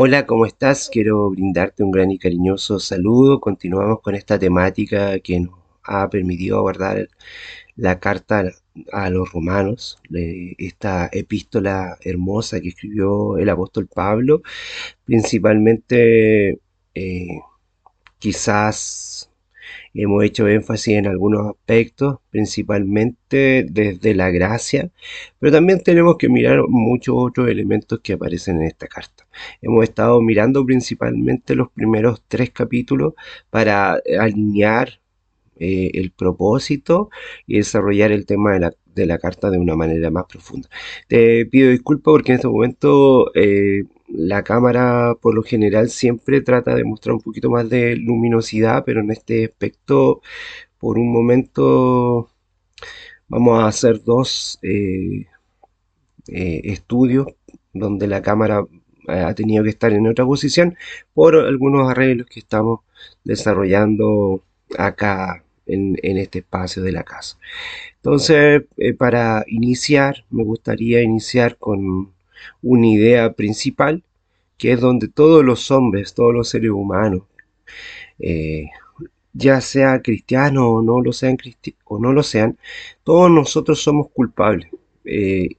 Hola, ¿cómo estás? Quiero brindarte un gran y cariñoso saludo. Continuamos con esta temática que nos ha permitido abordar la carta a los romanos, esta epístola hermosa que escribió el apóstol Pablo, principalmente quizás hemos hecho énfasis en algunos aspectos, principalmente desde la gracia, pero también tenemos que mirar muchos otros elementos que aparecen en esta carta. Hemos estado mirando principalmente los primeros tres capítulos para alinear el propósito y desarrollar el tema de la carta de una manera más profunda. Te pido disculpas porque en este momento la cámara por lo general siempre trata de mostrar un poquito más de luminosidad, pero en este aspecto por un momento vamos a hacer dos estudios donde la cámara ha tenido que estar en otra posición por algunos arreglos que estamos desarrollando acá en este espacio de la casa. Entonces, para iniciar, me gustaría iniciar con una idea principal, que es donde todos los hombres, todos los seres humanos, eh, ya sea cristianos o no lo sean, o no lo sean, todos nosotros somos culpables. Eh,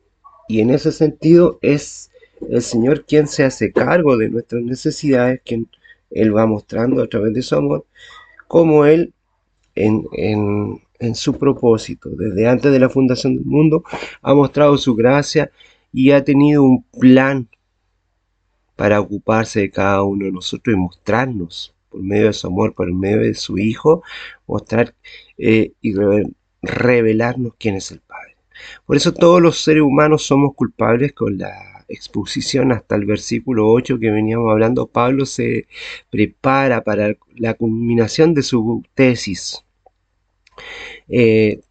y en ese sentido es el Señor quien se hace cargo de nuestras necesidades, quien Él va mostrando a través de su amor, cómo Él en su propósito, desde antes de la fundación del mundo, ha mostrado su gracia y ha tenido un plan para ocuparse de cada uno de nosotros y mostrarnos por medio de su amor, por medio de su Hijo, mostrar y revelarnos quién es el Padre. Por eso todos los seres humanos somos culpables. Con la exposición hasta el versículo 8 que veníamos hablando, Pablo se prepara para la culminación de su tesis.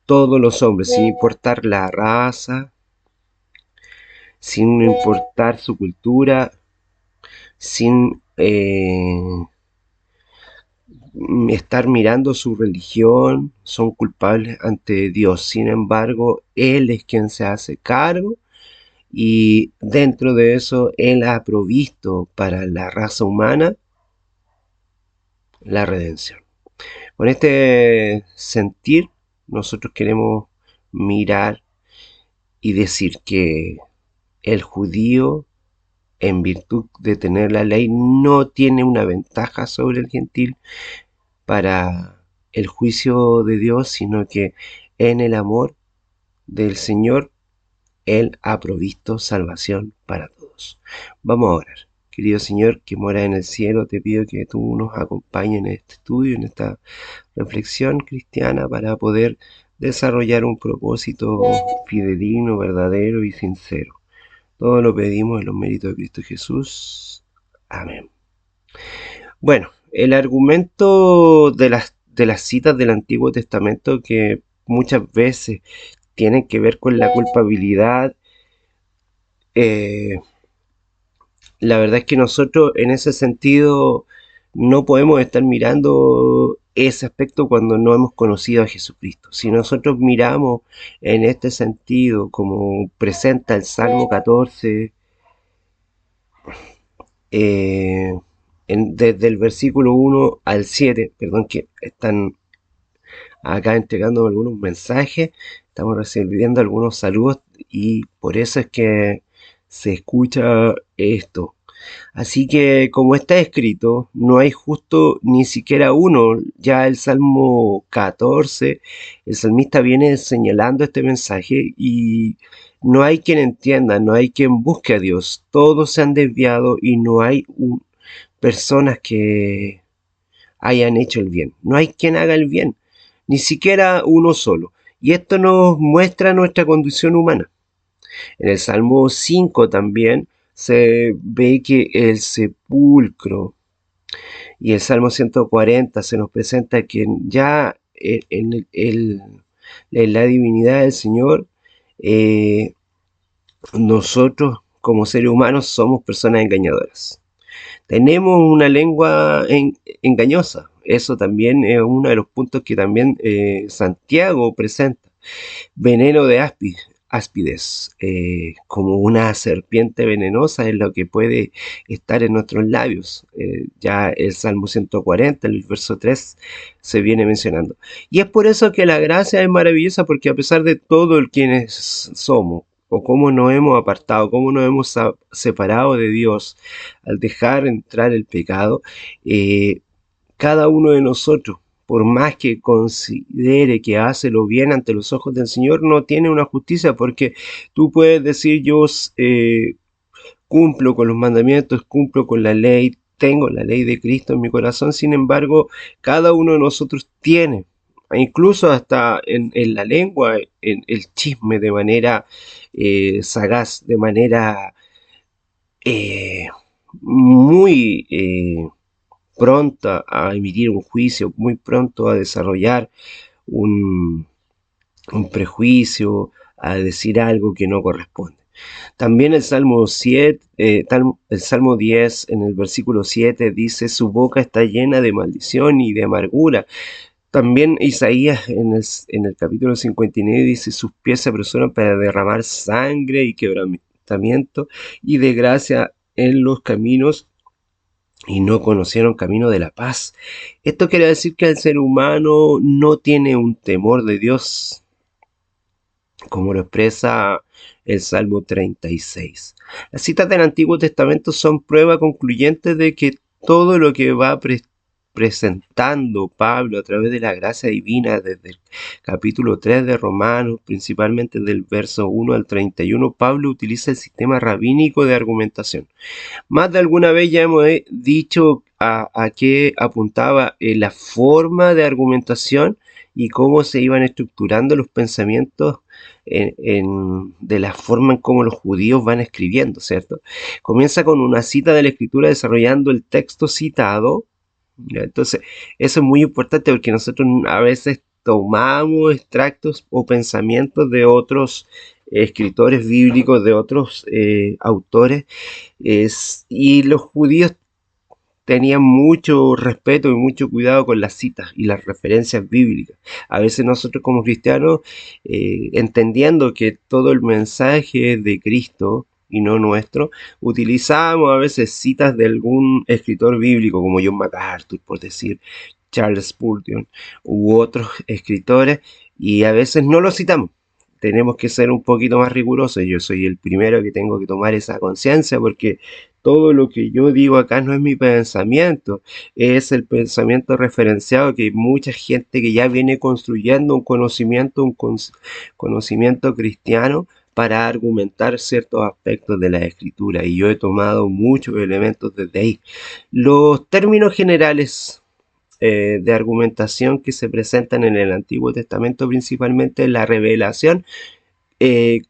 Todos los hombres, sin importar la raza, sin importar su cultura, sin estar mirando su religión, son culpables ante Dios. Sin embargo, Él es quien se hace cargo y dentro de eso Él ha provisto para la raza humana la redención. Con este sentir, nosotros queremos mirar y decir que el judío, en virtud de tener la ley, no tiene una ventaja sobre el gentil para el juicio de Dios, sino que en el amor del Señor, Él ha provisto salvación para todos. Vamos a orar. Querido Señor, que mora en el cielo, te pido que tú nos acompañes en este estudio, en esta reflexión cristiana, para poder desarrollar un propósito fidedigno, verdadero y sincero. Todo lo pedimos en los méritos de Cristo Jesús. Amén. Bueno, el argumento de las citas del Antiguo Testamento, que muchas veces tienen que ver con la culpabilidad, eh, la verdad es que nosotros en ese sentido no podemos estar mirando ese aspecto cuando no hemos conocido a Jesucristo. Si nosotros miramos en este sentido, como presenta el Salmo 14, eh, desde el versículo 1 al 7, perdón que están acá entregando algunos mensajes, estamos recibiendo algunos saludos y por eso es que se escucha esto. Así que como está escrito, no hay justo ni siquiera uno. Ya el Salmo 14, el salmista viene señalando este mensaje y no hay quien entienda, no hay quien busque a Dios. Todos se han desviado y no hay personas que hayan hecho el bien. No hay quien haga el bien, ni siquiera uno solo. Y esto nos muestra nuestra condición humana. En el Salmo 5 también se ve que el sepulcro y el Salmo 140 se nos presenta que ya en la divinidad del Señor, eh, nosotros como seres humanos somos personas engañadoras. Tenemos una lengua engañosa. Eso también es uno de los puntos que también Santiago presenta. Veneno de áspid. áspides, como una serpiente venenosa es lo que puede estar en nuestros labios. Ya el Salmo 140, el verso 3, se viene mencionando. Y es por eso que la gracia es maravillosa, porque a pesar de todo el quienes somos, o cómo nos hemos apartado, cómo nos hemos separado de Dios al dejar entrar el pecado, cada uno de nosotros, por más que considere que hace lo bien ante los ojos del Señor, no tiene una justicia, porque tú puedes decir: yo cumplo con los mandamientos, cumplo con la ley, tengo la ley de Cristo en mi corazón. Sin embargo, cada uno de nosotros tiene, incluso hasta en la lengua, en el chisme de manera sagaz, de manera eh, muy pronta a emitir un juicio, muy pronto a desarrollar un, un prejuicio, a decir algo que no corresponde. También el Salmo 7, el Salmo 10 en el versículo 7 dice: su boca está llena de maldición y de amargura. También Isaías en el capítulo 59 dice: sus pies se apresuran para derramar sangre y quebrantamiento y desgracia en los caminos, y no conocieron camino de la paz. Esto quiere decir que el ser humano no tiene un temor de Dios, como lo expresa el Salmo 36. Las citas del Antiguo Testamento son prueba concluyente de que todo lo que va presentando Pablo a través de la gracia divina desde el capítulo 3 de Romanos, principalmente del verso 1 al 31, Pablo utiliza el sistema rabínico de argumentación. Más de alguna vez ya hemos dicho a qué apuntaba la forma de argumentación y cómo se iban estructurando los pensamientos de la forma en cómo los judíos van escribiendo, ¿cierto? Comienza con una cita de la escritura desarrollando el texto citado. ¿Ya? Entonces, eso es muy importante, porque nosotros a veces tomamos extractos o pensamientos de otros escritores bíblicos, de otros autores, y los judíos tenían mucho respeto y mucho cuidado con las citas y las referencias bíblicas. A veces nosotros como cristianos, entendiendo que todo el mensaje es de Cristo y no nuestro, utilizamos a veces citas de algún escritor bíblico como John MacArthur, por decir, Charles Spurgeon u otros escritores, y a veces no los citamos. Tenemos que ser un poquito más rigurosos. Yo soy el primero que tengo que tomar esa conciencia, porque todo lo que yo digo acá no es mi pensamiento, es el pensamiento referenciado que mucha gente que ya viene construyendo un conocimiento cristiano para argumentar ciertos aspectos de la escritura, y yo he tomado muchos elementos desde ahí. Los términos generales de argumentación que se presentan en el Antiguo Testamento, principalmente la revelación, eh,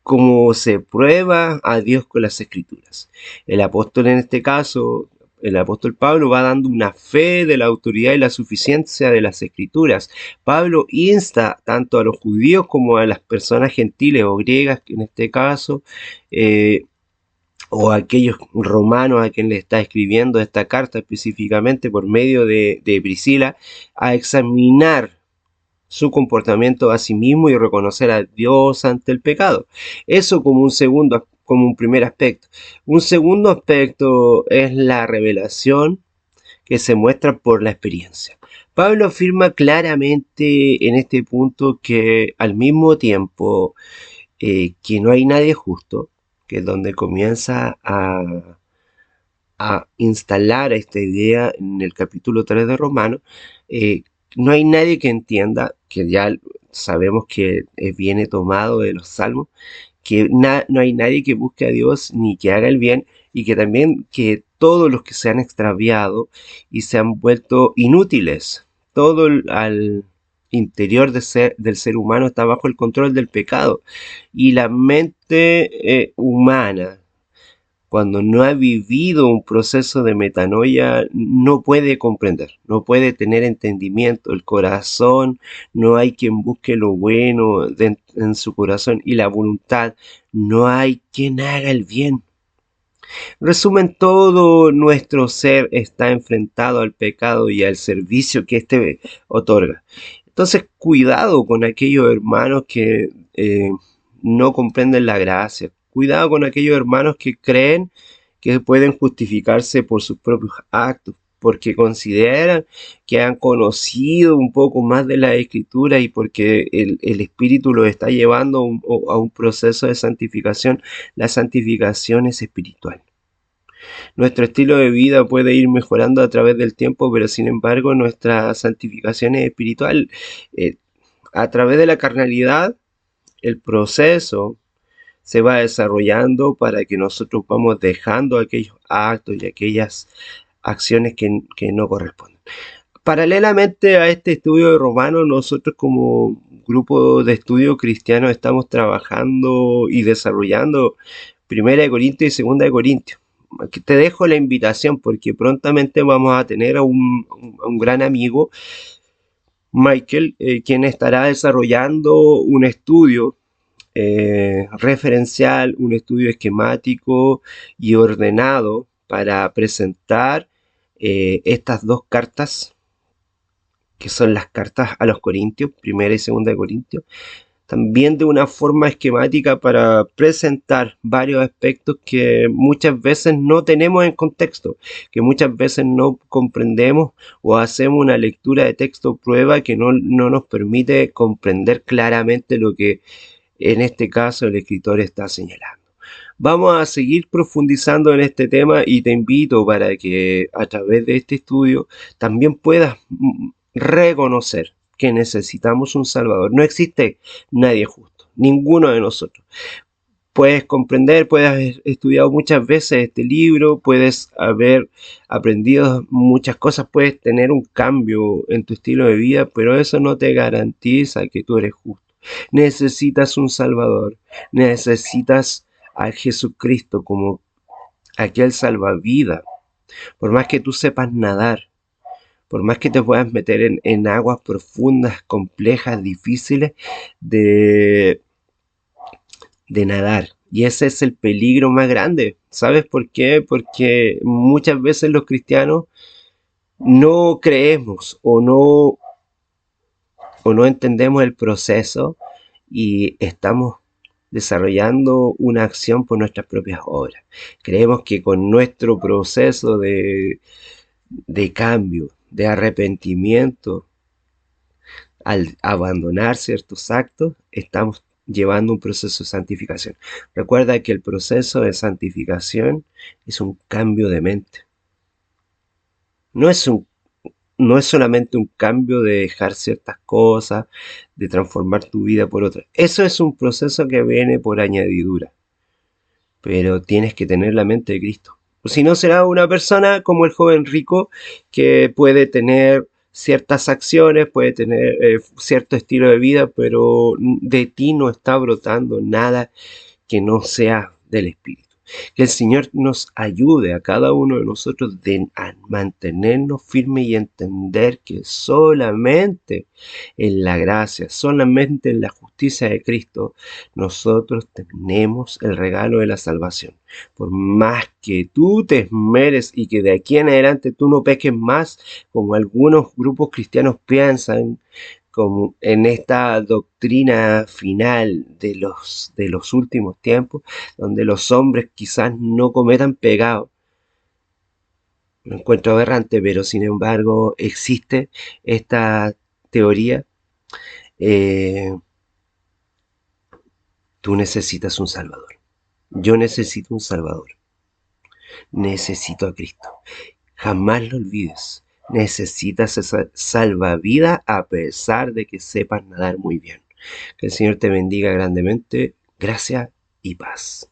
cómo se prueba a Dios con las escrituras. El apóstol, en este caso, el apóstol Pablo, va dando una fe de la autoridad y la suficiencia de las escrituras. Pablo insta tanto a los judíos como a las personas gentiles o griegas, que en este caso, o a aquellos romanos a quien le está escribiendo esta carta específicamente por medio de Priscila, a examinar su comportamiento a sí mismo y reconocer a Dios ante el pecado. Eso como un primer aspecto. Un segundo aspecto es la revelación que se muestra por la experiencia. Pablo afirma claramente en este punto que al mismo tiempo que no hay nadie justo, que es donde comienza a instalar esta idea en el capítulo 3 de Romanos, no hay nadie que entienda, que ya sabemos que viene tomado de los salmos, que no hay nadie que busque a Dios ni que haga el bien, y que también que todos los que se han extraviado y se han vuelto inútiles, todo al interior del ser humano está bajo el control del pecado, y la mente humana, cuando no ha vivido un proceso de metanoia, no puede comprender, no puede tener entendimiento. El corazón, no hay quien busque lo bueno en su corazón, y la voluntad, no hay quien haga el bien. En resumen, todo nuestro ser está enfrentado al pecado y al servicio que éste otorga. Entonces, cuidado con aquellos hermanos que no comprenden la gracia. Cuidado con aquellos hermanos que creen que pueden justificarse por sus propios actos, porque consideran que han conocido un poco más de la Escritura y porque el Espíritu los está llevando a un proceso de santificación. La santificación es espiritual. Nuestro estilo de vida puede ir mejorando a través del tiempo, pero sin embargo nuestra santificación es espiritual. Eh, a través de la carnalidad, el proceso se va desarrollando para que nosotros vamos dejando aquellos actos y aquellas acciones que no corresponden. Paralelamente a este estudio de Romanos, nosotros como grupo de estudio cristiano estamos trabajando y desarrollando Primera de Corintios y Segunda de Corintios. Aquí te dejo la invitación porque prontamente vamos a tener a un gran amigo, Michael, quien estará desarrollando un estudio referencial, un estudio esquemático y ordenado para presentar estas dos cartas, que son las cartas a los Corintios, primera y segunda de Corintios, también de una forma esquemática para presentar varios aspectos que muchas veces no tenemos en contexto, que muchas veces no comprendemos o hacemos una lectura de texto prueba que no nos permite comprender claramente lo que en este caso el escritor está señalando. Vamos a seguir profundizando en este tema y te invito para que a través de este estudio también puedas reconocer que necesitamos un Salvador. No existe nadie justo, ninguno de nosotros. Puedes comprender, puedes haber estudiado muchas veces este libro, puedes haber aprendido muchas cosas, puedes tener un cambio en tu estilo de vida, pero eso no te garantiza que tú eres justo. Necesitas un Salvador, necesitas a Jesucristo como aquel salvavidas. Por más que tú sepas nadar, por más que te puedas meter en aguas profundas, complejas, difíciles de nadar. Y ese es el peligro más grande. ¿Sabes por qué? Porque muchas veces los cristianos no creemos o no entendemos el proceso y estamos desarrollando una acción por nuestras propias obras. Creemos que con nuestro proceso de cambio, de arrepentimiento, al abandonar ciertos actos, estamos llevando un proceso de santificación. Recuerda que el proceso de santificación es un cambio de mente. No es solamente un cambio de dejar ciertas cosas, de transformar tu vida por otras. Eso es un proceso que viene por añadidura. Pero tienes que tener la mente de Cristo. Si no, será una persona como el joven rico que puede tener ciertas acciones, puede tener cierto estilo de vida, pero de ti no está brotando nada que no sea del Espíritu. Que el Señor nos ayude a cada uno de nosotros a mantenernos firmes y entender que solamente en la gracia, solamente en la justicia de Cristo, nosotros tenemos el regalo de la salvación. Por más que tú te esmeres y que de aquí en adelante tú no peques más, como algunos grupos cristianos piensan, como en esta doctrina final de los últimos tiempos, donde los hombres quizás no cometan pecado. Lo encuentro aberrante, pero sin embargo existe esta teoría. Tú necesitas un Salvador. Yo necesito un Salvador. Necesito a Cristo. Jamás lo olvides. Necesitas esa salvavidas a pesar de que sepas nadar muy bien. Que el Señor te bendiga grandemente. Gracias y paz.